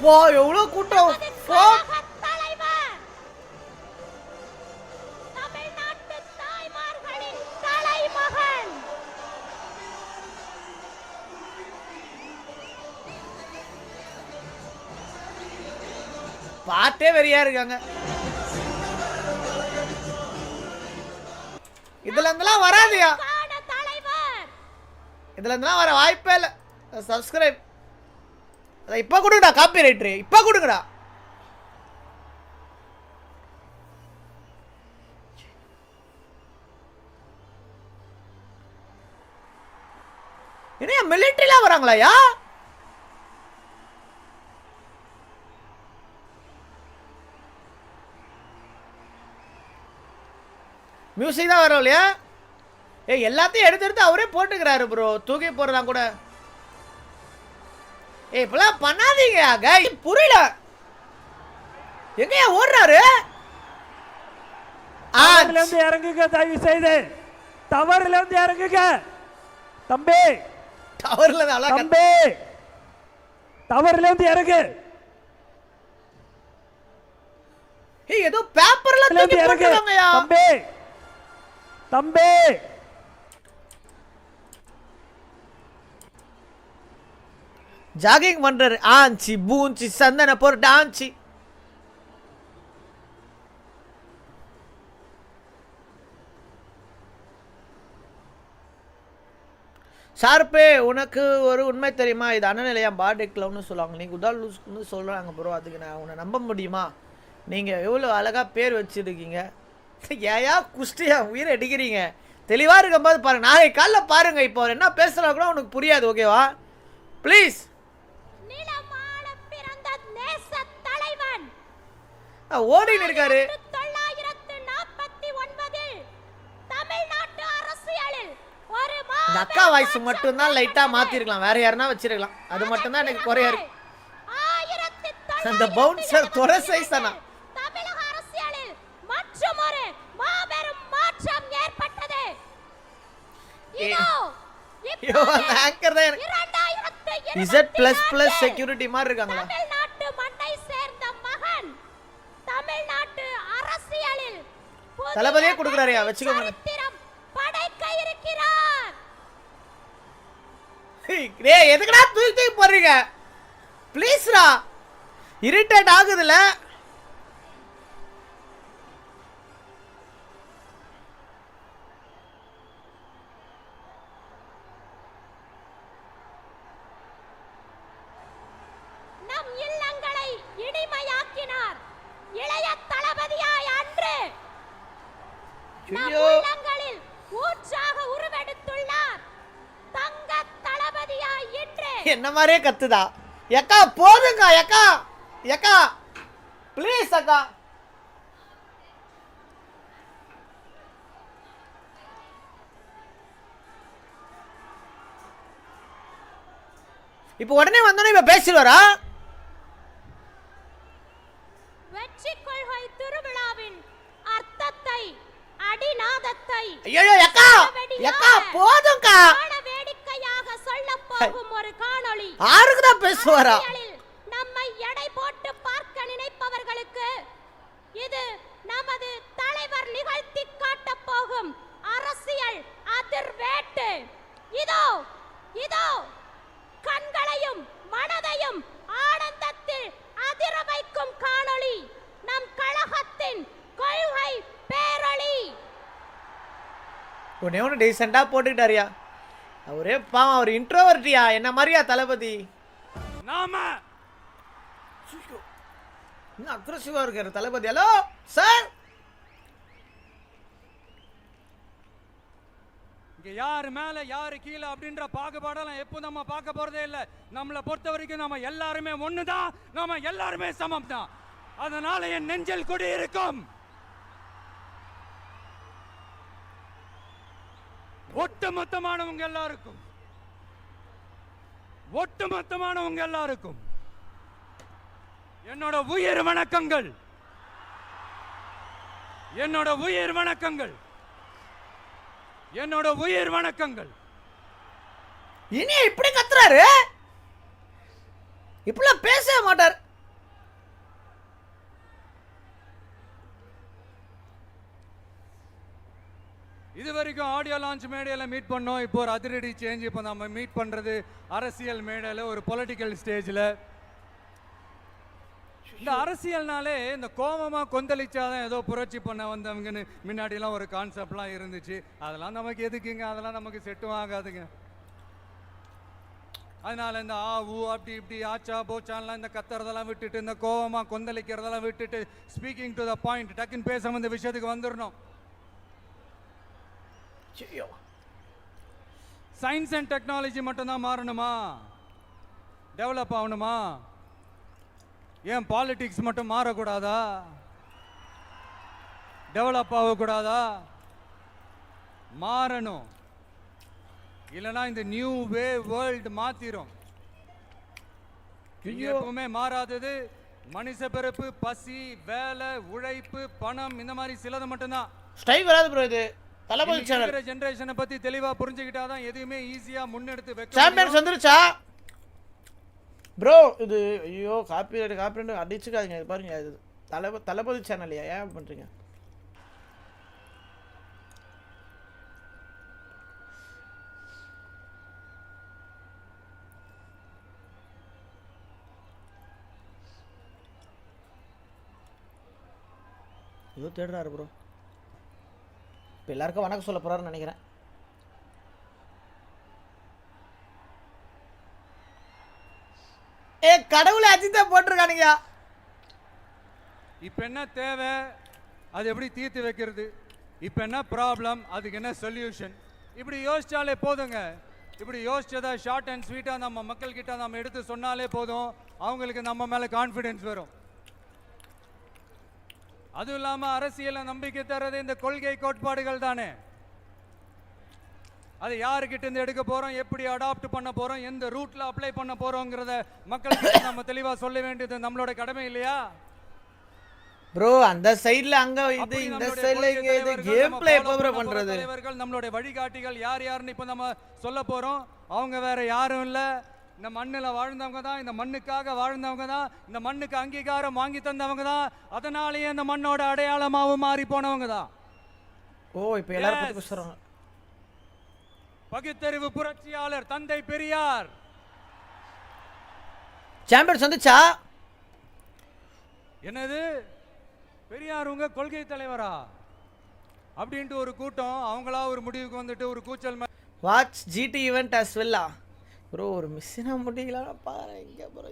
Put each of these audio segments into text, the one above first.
வா எவ்வளவு கூட்டம். பாட்டே வெறியா இருக்காங்க. இதுல இருந்தெல்லாம் வராதியா, இதுல இருந்தெல்லாம் வர வாய்ப்பே இல்ல. சப்ஸ்கிரைப் இப்ப கொடுங்கடா, காப்பி ரைட்டர் இப்ப கொடுங்கடா. என்ன மிலிட்டரிலாம் வராங்களாயா? மியூசிக் தான் வரும் இல்லையா? எல்லாத்தையும் எடுத்து எடுத்து அவரே போட்டுக்கிறாரு ப்ரோ, தூக்கி போறதா கூட. இப்பெல்லாம் பண்ணாதீங்க கை, புரியல எங்கயா ஓடுறாரு? இறங்குங்க தயவு செய்து, டவர்ல இருந்து இறங்குங்க தம்பி, டவர்ல தம்பி, டவர்ல இருந்து இறங்கு. ஏதோ பேப்பர்ல தூக்கி போட்டுறாங்கயா தம்பி, தம்பி. ஜாகிங் பண்றாரு. ஆஞ்சி பூஞ்சி சந்தன போட்டு ஆஞ்சி. ஷார்ப்பே, உனக்கு ஒரு உண்மை தெரியுமா? இது அண்ணநிலையா பாடி கிளவுன்னு சொல்லுவாங்க, நீங்க உடால் லூஸ்ன்னு சொல்றாங்க ப்ரோ. அதுக்கு நான் உன்னை நம்ப முடியுமா? நீங்க எவ்வளவு அழகா பேர் வச்சிருக்கீங்க. ஏயா குஷ்டியா உயிரை அடிக்கிறீங்க? தெளிவா இருக்கும்போது பாருங்க, நாளைக்கு காலைல பாருங்க. இப்போ என்ன பேசுறா கூட உனக்கு புரியாது, ஓகேவா? ப்ளீஸ். ஓடின்னு இருக்காரு. அக்கா வாய்ஸ் மட்டும் தான் லைட்டா மாத்திருக்கலாம், வேற யாருன்னா வச்சிருக்கலாம். அது மட்டும் தான் எனக்கு குறையா இருக்கு. அந்த பவுன்சர் தொர சைஸ் தானா? செக்யூரிட்டி மாதிரி இருக்காங்களா? தளபதியே கொடுக்குறாருயா, வச்சுக்கோங்க. எதுக்குடா தூக்கி தூக்கி போறீங்க? ப்ளீஸ்ரா, இரிட்டேட் ஆகுதுல. நம் இல்லங்களை இனிமையாக்கினார் இளைய தளபதியாய் அன்று. நம் உள்ளங்களில் ஊற்றாக உருவெடுத்துள்ளார் தங்க தளபதியாய் இன்று. என்ன மாதிரியே கத்துதா? எக்கா போதுங்க, எக்கா எக்கா ப்ளீஸ் அக்கா. இப்போ உடனே வந்தோனே இப்ப பேசிடுவாரா? வெற்றி கொள்கை திருவிழாவின் அர்த்தத்தை, அடிநாதத்தை ஐயோ எக்கா எக்கா போதும்க்கா. வேடிக்கையாக சொல்லப் போகும் ஒரு காணொளி. யாருக்கு தான் பேசுவாரா? நம்மை எடை போட்டு பார்க்க நினைப்பவர்களுக்கு இது நமது தலைவர் நிகழ்த்தி காட்டப் போகும் அரசியல் அதிர்வேட்டு. இதோ இதோ கண்களையும் மனதையும் ஆனந்தத்தில் அதிர வைக்கும் காணொளி. நம் கழகத்தின் கொள்கை பேரொளி. உடனே ஒன்று டீசெண்டா போட்டுக்கிட்டாரியா. அவரே பாவம், அவர் இன்ட்ரோவர்ட்டியா, என்ன மாதிரியா தளபதி? நாம இன்னும் அக்ரெசிவா இருக்காரு தளபதி. ஹலோ சார், இங்க யாரு மேல யாரு கீழே அப்படின்ற பாகுபாடெல்லாம் எப்போ நம்ம பார்க்க போறதே இல்லை. நம்மளை பொறுத்த வரைக்கும் நம்ம எல்லாருமே ஒண்ணுதான், நம்ம எல்லாருமே சமம் தான். அதனால என் நெஞ்சில் குடி இருக்கும் ஒட்டுமொத்தமானவங்க எல்லாருக்கும், ஒட்டுமொத்தமானவங்க எல்லாருக்கும் என்னோட உயிர் வணக்கங்கள், என்னோட உயிர் வணக்கங்கள், என்னோட உயிர் வணக்கங்கள். இனி இப்படி கத்துறாரு, இப்படிலாம் பேசவே மாட்டார். இது வரைக்கும் ஆடியோ லான்ச் மேடையில் மீட் பண்ணோம். இப்போ ஒரு அதிரடி சேஞ்ச். இப்போ நம்ம மீட் பண்ணுறது அரசியல் மேடையில், ஒரு பொலிட்டிக்கல் ஸ்டேஜில். இந்த அரசியல்னாலே இந்த கோபமாக கொந்தளிச்சாதான் ஏதோ புரட்சி பண்ண வந்தவங்கன்னு முன்னாடிலாம் ஒரு கான்செப்ட்லாம் இருந்துச்சு. அதெல்லாம் நமக்கு எதுக்குங்க, அதெல்லாம் நமக்கு செட்டும் ஆகாதுங்க. அதனால இந்த ஊ அப்படி இப்படி ஆச்சா போச்சான்லாம் இந்த கத்துறதெல்லாம் விட்டுட்டு, இந்த கோபமாக கொந்தளிக்கிறதெல்லாம் விட்டுட்டு, ஸ்பீக்கிங் டு த பாயிண்ட், டக்குன்னு பேச இந்த விஷயத்துக்கு வந்துடணும். சயின்ஸ் அண்ட் டெக்னாலஜி மட்டும்தான் மாறணுமா, டெவலப் ஆகணுமா? ஏன் பாலிடிக்ஸ் மட்டும் மாறக்கூடாதா, டெவலப் ஆகக்கூடாதா? மாறணும். இல்லைன்னா இந்த நியூ வே வேர்ல்டு மாத்திரும். எப்பவுமே மாறாதது மனுஷ பிறப்பு, பசி, வேலை, உழைப்பு, பணம், இந்த மாதிரி சிலது மட்டும்தான். ஸ்டைல் வராது ப்ரோ. இது தலபதி சேனல் ஜெனரேஷனை பத்தி தெளிவா புரிஞ்சுக்கிட்டாதான் எதுவுமே ஈஸியா முன்னெடுத்து வைக்க. சாம்பியன்ஸ் வந்துருச்சா ப்ரோ? இது ஐயோ காப்பி அடிச்சுக்காதீங்க. இது பாருங்க, இது தளபதி சேனல்லையா? ஏன் பண்றீங்க? ஏதோ தேடுறாரு ப்ரோ. இப்போ எல்லாருக்கும் வணக்கம் சொல்ல போறாருன்னு நினைக்கிறேன். கடவுளை அஜித்தா போட்டிருக்கானுங்க. இப்ப என்ன தேவை, அது எப்படி தீர்த்து வைக்கிறது, இப்ப என்ன ப்ராப்ளம், அதுக்கு என்ன சொல்யூஷன், இப்படி யோசிச்சாலே போதுங்க. இப்படி யோசிச்சதை ஷார்ட் அண்ட் ஸ்வீட்டா நம்ம மக்கள் கிட்ட நம்ம எடுத்து சொன்னாலே போதும், அவங்களுக்கு நம்ம மேல கான்ஃபிடன்ஸ் வரும். அதுவும் இல்லாம அரசியல நம்பிக்கை தரது இந்த கொள்கை கோட்பாடுகள் தானே. அது யாருக்கிட்ட இருந்து எடுக்க போறோம், எப்படி அடாப்ட் பண்ண போறோம், எந்த ரூட்ல அப்ளை பண்ண போறோங்கிறத மக்களுக்கு நம்ம தெளிவா சொல்ல வேண்டியது நம்மளோட கடமை இல்லையா ப்ரோ? அந்த சைடுல அங்க இது, இந்த சைடுல இங்க இது, கேம் ப்ளே எப்போ ப்ரோ பண்றது? தலைவர்கள், நம்மளுடைய வழிகாட்டிகள் யார் யாருன்னு இப்ப நம்ம சொல்ல போறோம். அவங்க வேற யாரும் இல்ல, இந்த மண்ணில் வாழ்ந்தவங்க தான், இந்த மண்ணுக்காக வாழ்ந்தவங்க தான், இந்த மண்ணுக்கு அங்கீகாரம் வாங்கி தந்தவங்க தான், அதனாலேயே இந்த மண்ணோட அடையாளமாவும் மாறி போனவங்க தான். ஓ, இப்போ எல்லாரும் பத்தி பேசுறாங்க. பகுத்தறிவு புரட்சியாளர் தந்தை பெரியார். சாம்பியன்ஸ் வந்துச்சா? என்னது பெரியார் உங்க கொள்கை தலைவரா அப்படின்ட்டு ஒரு கூட்டம் அவங்களா ஒரு முடிவுக்கு வந்துட்டு ஒரு கூச்சல். வாட்ச் ஜிடி ஈவென்ட் அஸ் வெல்லா ப்ரோ. ஒரு மிஸ்ஸினா முடியல பாரு இங்க ப்ரோ.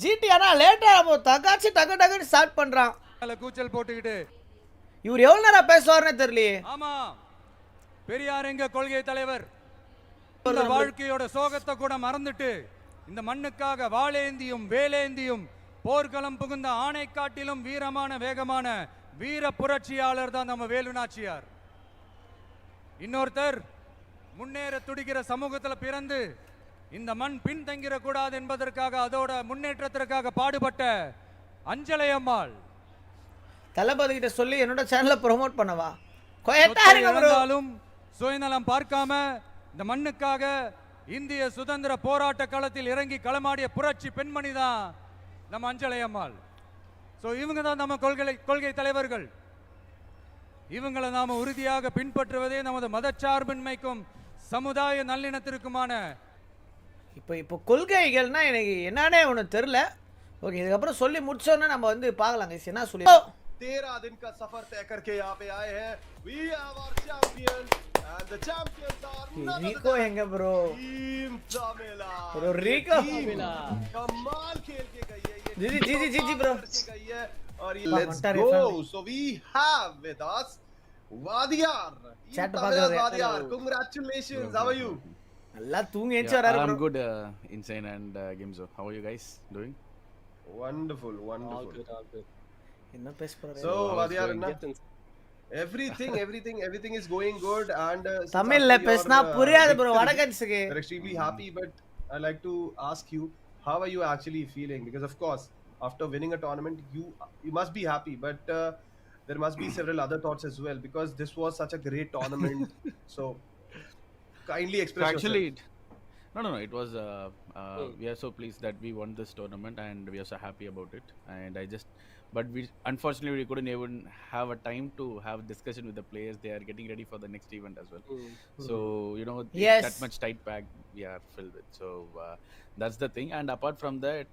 ஜிடி ஆனா லேட்டா போ தகாச்சி டக்கு ஸ்டார்ட் பண்றான். கூச்சல் போட்டுக்கிட்டு இவர் எவ்வளவு நேரம் பேசுவார்னே தெரியலையே. ஆமா, பெரியார் எங்க கொள்கை தலைவர். இந்த வாழ்க்கையோட சோகத்தை கூட மறந்துட்டு இந்த மண்ணுக்காக வாளேந்தியும் வேலேந்தியும் போர்க்களம் புகுந்த ஆணை காட்டிலும் வீரமான வேகமான வீர புரட்சியாளர் தான் நம்ம வேலு நாச்சியார். இன்னொருத்தர் முன்னேற துடிக்கிற சமூகத்துல பிறந்து இந்த மண் பின்தங்கிட கூடாது என்பதற்காக அதோட முன்னேற்றத்திற்காக பாடுபட்ட அஞ்சலை அம்மாள். தளபதி கிட்ட சொல்லி என்னோட சேனலை ப்ரோமோட் பண்ணவா? சுயநலம் பார்க்காம இந்த மண்ணுக்காக இந்திய சுதந்திர போராட்ட களத்தில் இறங்கி களமாடிய புரட்சி பெண்மணி தான் நம்ம அஞ்சலை அம்மாள். ஸோ இவங்க தான் நம்ம கொள்கை தலைவர்கள். இவங்களை நாம உறுதியாக பின்பற்றுவதே நமது மதச்சார்பின்மைக்கும் சமுதாய நல்லிணத்திற்குமான. இப்போ கொள்கைகள்னா எனக்கு என்னன்னே ஒன்று தெரியல. ஓகே, இதுக்கப்புறம் சொல்லி முடிச்சோன்னா நம்ம வந்து பார்க்கலாங்க. என்ன சொல்லி 13 दिन का सफर तय करके यहाँ पे आए हैं. We have our champions and the champions are Rico எங்க bro? Team Tamila. Bro Rico कमाल खेल के गई है ये. जी bro. गई है और ये let's go. So we have with us Vadiyar. Chat பாக்குறாரு. Vadiyar, congratulations. How are you? நல்லா தூங்கி ஏஞ்சு வராரு bro. I'm good, Insane and Gimzo. How are you guys doing? Wonderful. All good. என்ன பேச போறாரு? So Vadiyar, everything is going good and தமிழ்ல பேசினா புரியாது bro வடக்கன்ஸ்க்கு. We're extremely happy, but I'd like to ask you, how are you actually feeling? Because of course after winning a tournament you must be happy, but there must be several other thoughts as well, because this was such a great tournament. So kindly express actually yourself. No. It was. We are so pleased that we won this tournament, and we are so happy about it. And but we unfortunately we couldn't even have a time to have discussion with the players. They are getting ready for the next event as well. So Yes. that much tight bag we are filled with. So that's the thing. And apart from that,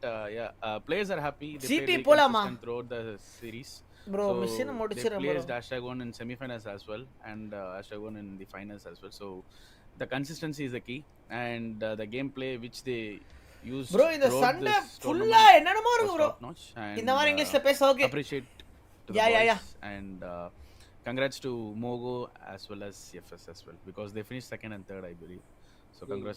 players are happy. They GT played very போலாமா? consistent throughout the series. Bro, So machine they முடிச்சிரேன் bro. placed #1 in semi-finals as well, and #1 in the finals as well. So the consistency is the key, and the gameplay which they use. Bro, இந்த throughout சண்டை this ஃபுல்லா tournament என்னென்னமோ இருக்கு was bro. top-notch, and, இந்த மாதிரி இங்கிலீஷ்ல பேச okay. appreciate to Yeah, the yeah, boys, yeah. and congrats to Mogo as well as FS as well, because they finished second and third, I believe. So congrats